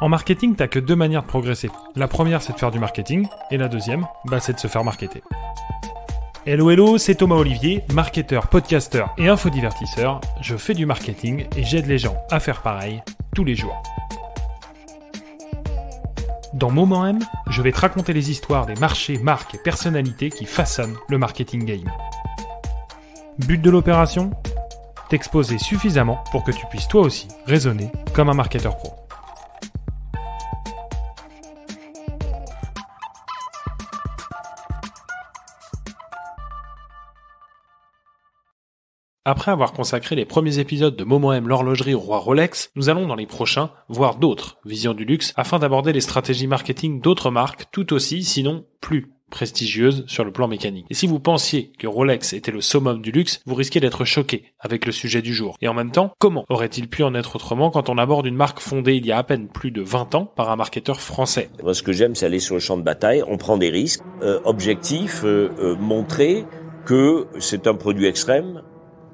En marketing, t'as que deux manières de progresser. La première, c'est de faire du marketing, et la deuxième, c'est de se faire marketer. Hello, c'est Thomas Olivier, marketeur, podcasteur et infodivertisseur. Je fais du marketing et j'aide les gens à faire pareil tous les jours. Dans Moment M, je vais te raconter les histoires des marchés, marques et personnalités qui façonnent le marketing game. But de l'opération ? T'exposer suffisamment pour que tu puisses toi aussi raisonner comme un marketeur pro. Après avoir consacré les premiers épisodes de Moment M l'horlogerie au roi Rolex, nous allons dans les prochains voir d'autres visions du luxe afin d'aborder les stratégies marketing d'autres marques tout aussi, sinon plus prestigieuses sur le plan mécanique. Et si vous pensiez que Rolex était le summum du luxe, vous risquez d'être choqué avec le sujet du jour. Et en même temps, comment aurait-il pu en être autrement quand on aborde une marque fondée il y a à peine plus de 20 ans par un marketeur français ? Moi, ce que j'aime, c'est aller sur le champ de bataille, on prend des risques, objectif, montrer que c'est un produit extrême,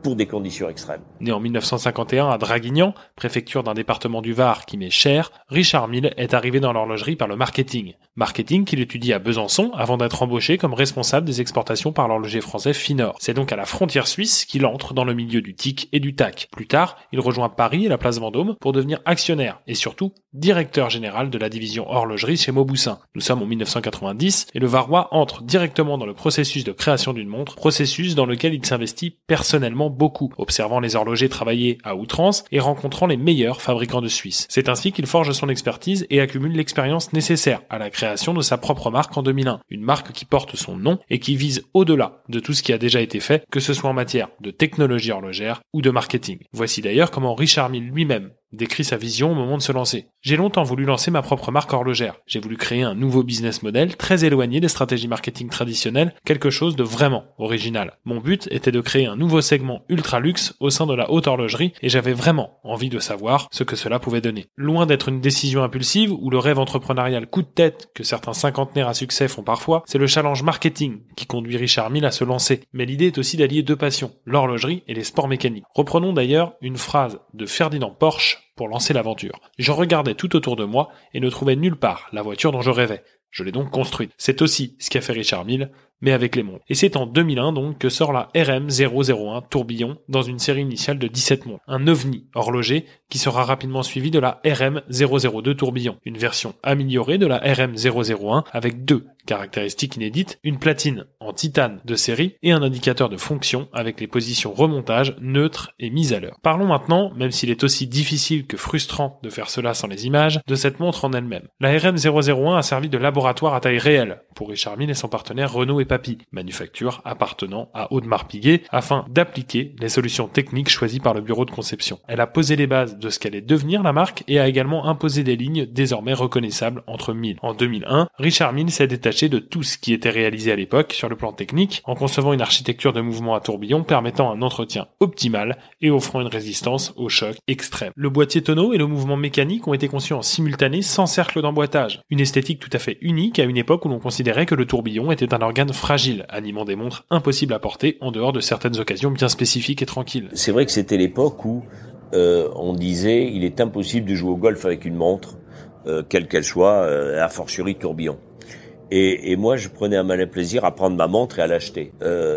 pour des conditions extrêmes. Né en 1951 à Draguignan, préfecture d'un département du Var qui m'est cher, Richard Mille est arrivé dans l'horlogerie par le marketing. Marketing qu'il étudie à Besançon avant d'être embauché comme responsable des exportations par l'horloger français Finor. C'est donc à la frontière suisse qu'il entre dans le milieu du TIC et du TAC. Plus tard, il rejoint Paris et la place Vendôme pour devenir actionnaire et surtout directeur général de la division horlogerie chez Mauboussin. Nous sommes en 1990 et le Varois entre directement dans le processus de création d'une montre, processus dans lequel il s'investit personnellement beaucoup, observant les horlogers travailler à outrance et rencontrant les meilleurs fabricants de Suisse. C'est ainsi qu'il forge son expertise et accumule l'expérience nécessaire à la création de sa propre marque en 2001. Une marque qui porte son nom et qui vise au-delà de tout ce qui a déjà été fait, que ce soit en matière de technologie horlogère ou de marketing. Voici d'ailleurs comment Richard Mille lui-même décrit sa vision au moment de se lancer. J'ai longtemps voulu lancer ma propre marque horlogère. J'ai voulu créer un nouveau business model très éloigné des stratégies marketing traditionnelles, quelque chose de vraiment original. Mon but était de créer un nouveau segment ultra luxe au sein de la haute horlogerie et j'avais vraiment envie de savoir ce que cela pouvait donner. Loin d'être une décision impulsive ou le rêve entrepreneurial coup de tête que certains cinquantenaires à succès font parfois, c'est le challenge marketing qui conduit Richard Mille à se lancer. Mais l'idée est aussi d'allier deux passions, l'horlogerie et les sports mécaniques. Reprenons d'ailleurs une phrase de Ferdinand Porsche pour lancer l'aventure. Je regardais tout autour de moi et ne trouvais nulle part la voiture dont je rêvais. Je l'ai donc construite. C'est aussi ce qu'a fait Richard Mille, mais avec les montres. Et c'est en 2001 donc que sort la RM001 tourbillon dans une série initiale de 17 montres. Un ovni horloger qui sera rapidement suivi de la RM002 tourbillon. Une version améliorée de la RM001 avec deux caractéristiques inédites, une platine en titane de série et un indicateur de fonction avec les positions remontage, neutre et mise à l'heure. Parlons maintenant, même s'il est aussi difficile que frustrant de faire cela sans les images, de cette montre en elle-même. La RM001 a servi de laboratoire à taille réelle pour Richard Mille et son partenaire Renault et Papy, manufacture appartenant à Audemars-Piguet, afin d'appliquer les solutions techniques choisies par le bureau de conception. Elle a posé les bases de ce qu'allait devenir la marque et a également imposé des lignes désormais reconnaissables entre Mille. En 2001, Richard Mille s'est détaché de tout ce qui était réalisé à l'époque sur le plan technique en concevant une architecture de mouvement à tourbillon permettant un entretien optimal et offrant une résistance au choc extrême. Le boîtier tonneau et le mouvement mécanique ont été conçus en simultané sans cercle d'emboîtage. Une esthétique tout à fait unique à une époque où l'on considérait que le tourbillon était un organe fragile, animant des montres impossibles à porter en dehors de certaines occasions bien spécifiques et tranquilles. C'est vrai que c'était l'époque où on disait il est impossible de jouer au golf avec une montre, quelle qu'elle soit, a fortiori tourbillon. Et moi, je prenais un malin plaisir à prendre ma montre et à l'acheter.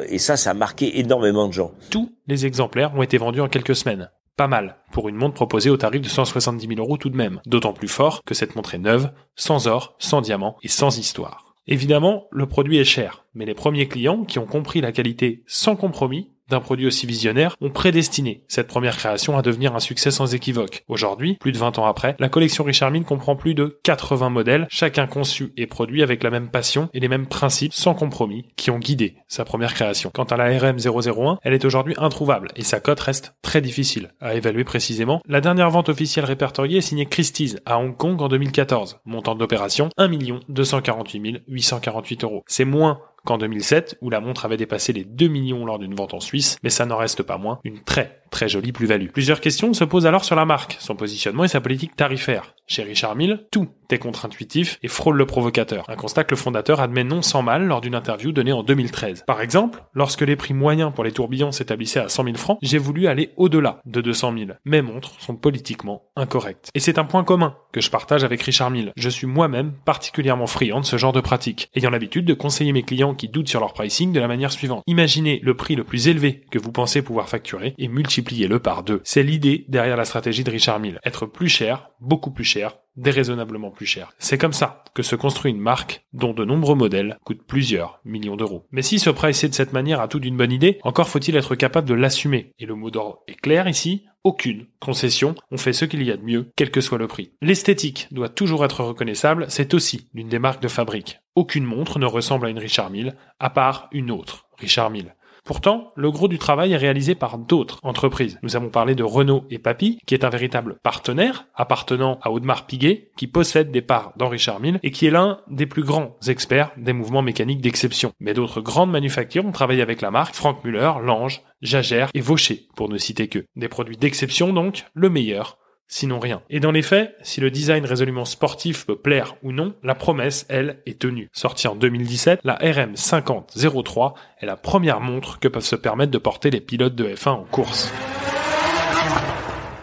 Et ça a marqué énormément de gens. Tous les exemplaires ont été vendus en quelques semaines. Pas mal, pour une montre proposée au tarif de 170 000 € tout de même. D'autant plus fort que cette montre est neuve, sans or, sans diamant et sans histoire. Évidemment, le produit est cher, mais les premiers clients qui ont compris la qualité sans compromis d'un produit aussi visionnaire ont prédestiné cette première création à devenir un succès sans équivoque. Aujourd'hui, plus de 20 ans après, la collection Richard Mille comprend plus de 80 modèles, chacun conçu et produit avec la même passion et les mêmes principes sans compromis qui ont guidé sa première création. Quant à la RM001, elle est aujourd'hui introuvable et sa cote reste très difficile à évaluer précisément. La dernière vente officielle répertoriée est signée Christie's à Hong Kong en 2014. Montant d'opération 1 248 848 €. C'est moins qu'en 2007, où la montre avait dépassé les 2 millions lors d'une vente en Suisse, mais ça n'en reste pas moins une très jolie plus-value. Plusieurs questions se posent alors sur la marque, son positionnement et sa politique tarifaire. Chez Richard Mille, tout t'es contre-intuitif et frôle le provocateur. Un constat que le fondateur admet non sans mal lors d'une interview donnée en 2013. Par exemple, lorsque les prix moyens pour les tourbillons s'établissaient à 100 000 francs, j'ai voulu aller au-delà de 200 000. Mes montres sont politiquement incorrectes. Et c'est un point commun que je partage avec Richard Mille. Je suis moi-même particulièrement friand de ce genre de pratique, ayant l'habitude de conseiller mes clients qui doutent sur leur pricing de la manière suivante. Imaginez le prix le plus élevé que vous pensez pouvoir facturer et multipliez-le par 2. C'est l'idée derrière la stratégie de Richard Mille. Être plus cher, beaucoup plus cher, déraisonnablement plus cher. C'est comme ça que se construit une marque dont de nombreux modèles coûtent plusieurs millions d'euros. Mais si se pricer de cette manière a tout d'une bonne idée, encore faut-il être capable de l'assumer. Et le mot d'ordre est clair ici, aucune concession, on fait ce qu'il y a de mieux, quel que soit le prix. L'esthétique doit toujours être reconnaissable, c'est aussi l'une des marques de fabrique. Aucune montre ne ressemble à une Richard Mille, à part une autre Richard Mille. Pourtant, le gros du travail est réalisé par d'autres entreprises. Nous avons parlé de Renault et Papy, qui est un véritable partenaire appartenant à Audemars Piguet, qui possède des parts dans Richard Mille et qui est l'un des plus grands experts des mouvements mécaniques d'exception. Mais d'autres grandes manufactures ont travaillé avec la marque, Franck Muller, Lange, Jaeger et Vaucher, pour ne citer que. Des produits d'exception donc, le meilleur, sinon rien. Et dans les faits, si le design résolument sportif peut plaire ou non, la promesse, elle, est tenue. Sortie en 2017, la RM5003 est la première montre que peuvent se permettre de porter les pilotes de F1 en course.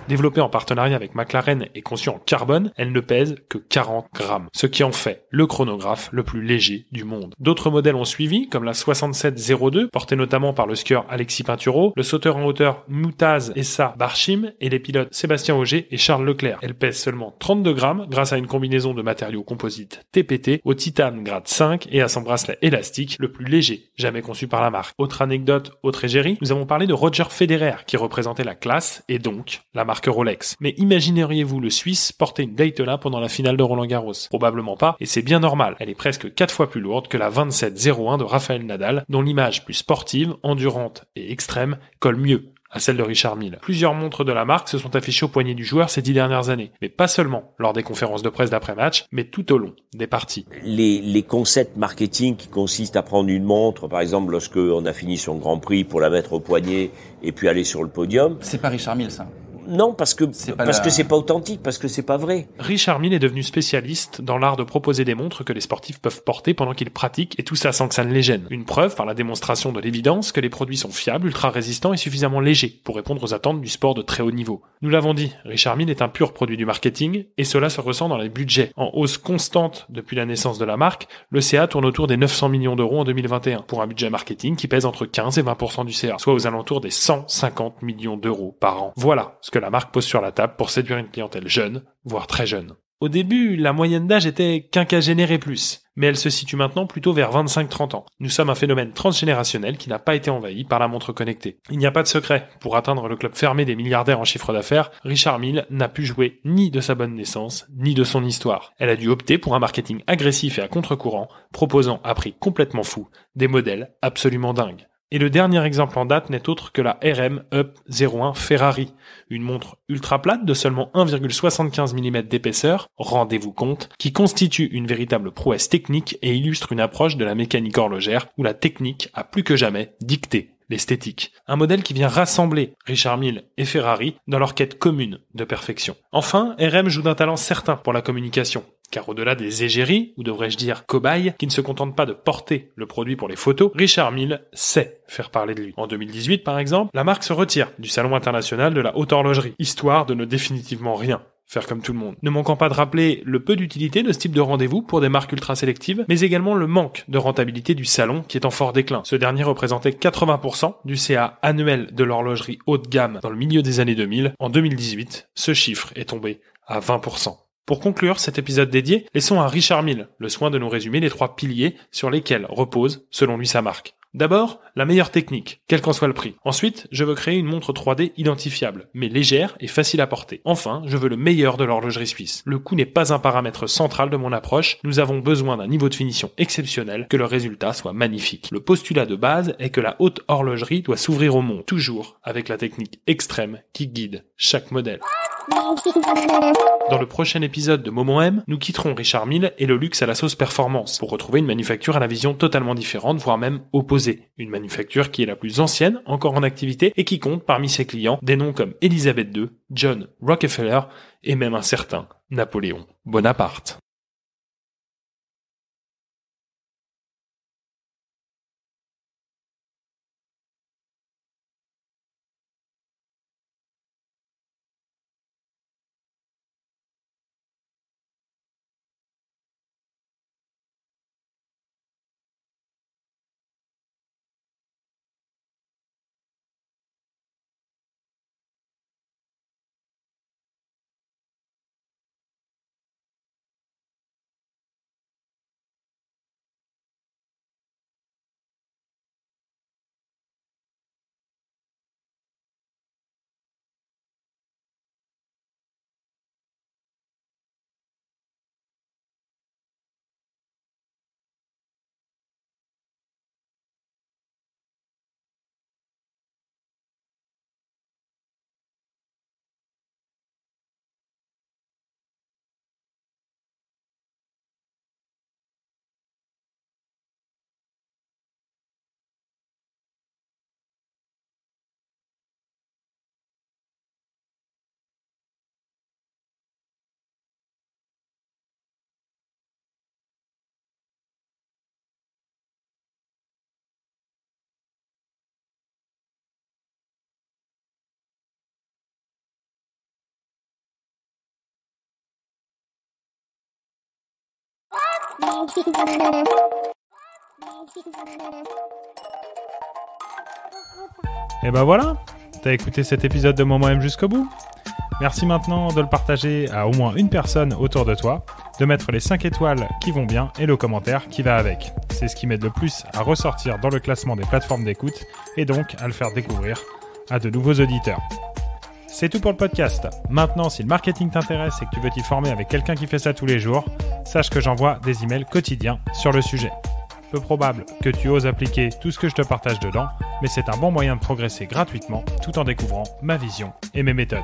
Développée en partenariat avec McLaren et conçue en carbone, elle ne pèse que 40 grammes, ce qui en fait le chronographe le plus léger du monde. D'autres modèles ont suivi, comme la 6702, portée notamment par le skieur Alexis Pinturo, le sauteur en hauteur Moutaz Essa Barshim et les pilotes Sébastien Ogier et Charles Leclerc. Elle pèse seulement 32 grammes grâce à une combinaison de matériaux composites TPT au titane grade 5 et à son bracelet élastique le plus léger jamais conçu par la marque. Autre anecdote, autre égérie, nous avons parlé de Roger Federer qui représentait la classe et donc la marque Rolex. Mais imagineriez-vous le Suisse porter une Daytona pendant la finale de Roland-Garros? Probablement pas, et c'est bien normal. Elle est presque 4 fois plus lourde que la 2701 de Rafael Nadal, dont l'image plus sportive, endurante et extrême colle mieux à celle de Richard Mille. Plusieurs montres de la marque se sont affichées au poignet du joueur ces 10 dernières années, mais pas seulement lors des conférences de presse d'après-match, mais tout au long des parties. Les concepts marketing qui consistent à prendre une montre, par exemple lorsque on a fini son Grand Prix, pour la mettre au poignet et puis aller sur le podium. C'est pas Richard Mille, ça. Non, parce que c'est pas authentique, parce que c'est pas vrai. Richard Mille est devenu spécialiste dans l'art de proposer des montres que les sportifs peuvent porter pendant qu'ils pratiquent, et tout ça sans que ça ne les gêne. Une preuve par la démonstration de l'évidence que les produits sont fiables, ultra résistants et suffisamment légers pour répondre aux attentes du sport de très haut niveau. Nous l'avons dit, Richard Mille est un pur produit du marketing, et cela se ressent dans les budgets. En hausse constante depuis la naissance de la marque, le CA tourne autour des 900 millions d'euros en 2021, pour un budget marketing qui pèse entre 15 et 20% du CA, soit aux alentours des 150 millions d'euros par an. Voilà ce que la marque pose sur la table pour séduire une clientèle jeune, voire très jeune. Au début, la moyenne d'âge était quinquagénaire et plus, mais elle se situe maintenant plutôt vers 25-30 ans. Nous sommes un phénomène transgénérationnel qui n'a pas été envahi par la montre connectée. Il n'y a pas de secret. Pour atteindre le club fermé des milliardaires en chiffre d'affaires, Richard Mille n'a pu jouer ni de sa bonne naissance, ni de son histoire. Elle a dû opter pour un marketing agressif et à contre-courant, proposant à prix complètement fou des modèles absolument dingues. Et le dernier exemple en date n'est autre que la RM Up 01 Ferrari, une montre ultra plate de seulement 1,75 mm d'épaisseur, rendez-vous compte, qui constitue une véritable prouesse technique et illustre une approche de la mécanique horlogère où la technique a plus que jamais dicté l'esthétique. Un modèle qui vient rassembler Richard Mille et Ferrari dans leur quête commune de perfection. Enfin, RM joue d'un talent certain pour la communication. Car au-delà des égéries, ou devrais-je dire cobayes, qui ne se contentent pas de porter le produit pour les photos, Richard Mille sait faire parler de lui. En 2018, par exemple, la marque se retire du Salon international de la haute horlogerie, histoire de ne définitivement rien faire comme tout le monde. Ne manquant pas de rappeler le peu d'utilité de ce type de rendez-vous pour des marques ultra sélectives, mais également le manque de rentabilité du salon qui est en fort déclin. Ce dernier représentait 80% du CA annuel de l'horlogerie haut de gamme dans le milieu des années 2000. En 2018, ce chiffre est tombé à 20%. Pour conclure cet épisode dédié, laissons à Richard Mille le soin de nous résumer les 3 piliers sur lesquels repose, selon lui, sa marque. D'abord, la meilleure technique, quel qu'en soit le prix. Ensuite, je veux créer une montre 3D identifiable, mais légère et facile à porter. Enfin, je veux le meilleur de l'horlogerie suisse. Le coût n'est pas un paramètre central de mon approche, nous avons besoin d'un niveau de finition exceptionnel, que le résultat soit magnifique. Le postulat de base est que la haute horlogerie doit s'ouvrir au monde, toujours avec la technique extrême qui guide chaque modèle. Dans le prochain épisode de Moment M, nous quitterons Richard Mille et le luxe à la sauce performance pour retrouver une manufacture à la vision totalement différente, voire même opposée. Une manufacture qui est la plus ancienne, encore en activité, et qui compte parmi ses clients des noms comme Elisabeth II, John Rockefeller et même un certain Napoléon Bonaparte. Et ben voilà, t'as écouté cet épisode de Moment M jusqu'au bout. Merci maintenant de le partager à au moins une personne autour de toi, de mettre les 5 étoiles qui vont bien et le commentaire qui va avec. C'est ce qui m'aide le plus à ressortir dans le classement des plateformes d'écoute et donc à le faire découvrir à de nouveaux auditeurs. C'est tout pour le podcast. Maintenant, si le marketing t'intéresse et que tu veux t'y former avec quelqu'un qui fait ça tous les jours, sache que j'envoie des emails quotidiens sur le sujet. Peu probable que tu oses appliquer tout ce que je te partage dedans, mais c'est un bon moyen de progresser gratuitement tout en découvrant ma vision et mes méthodes.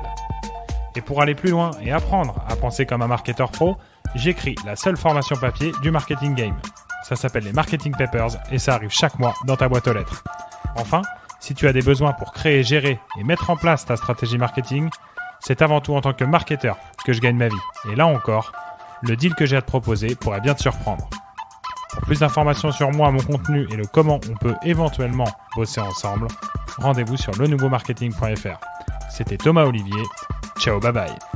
Et pour aller plus loin et apprendre à penser comme un marketeur pro, j'écris la seule formation papier du marketing game. Ça s'appelle les Marketing Papers et ça arrive chaque mois dans ta boîte aux lettres. Enfin, si tu as des besoins pour créer, gérer et mettre en place ta stratégie marketing, c'est avant tout en tant que marketeur que je gagne ma vie. Et là encore, le deal que j'ai à te proposer pourrait bien te surprendre. Pour plus d'informations sur moi, mon contenu et le comment on peut éventuellement bosser ensemble, rendez-vous sur lenouveaumarketing.fr. C'était Thomas Olivier. Ciao, bye bye.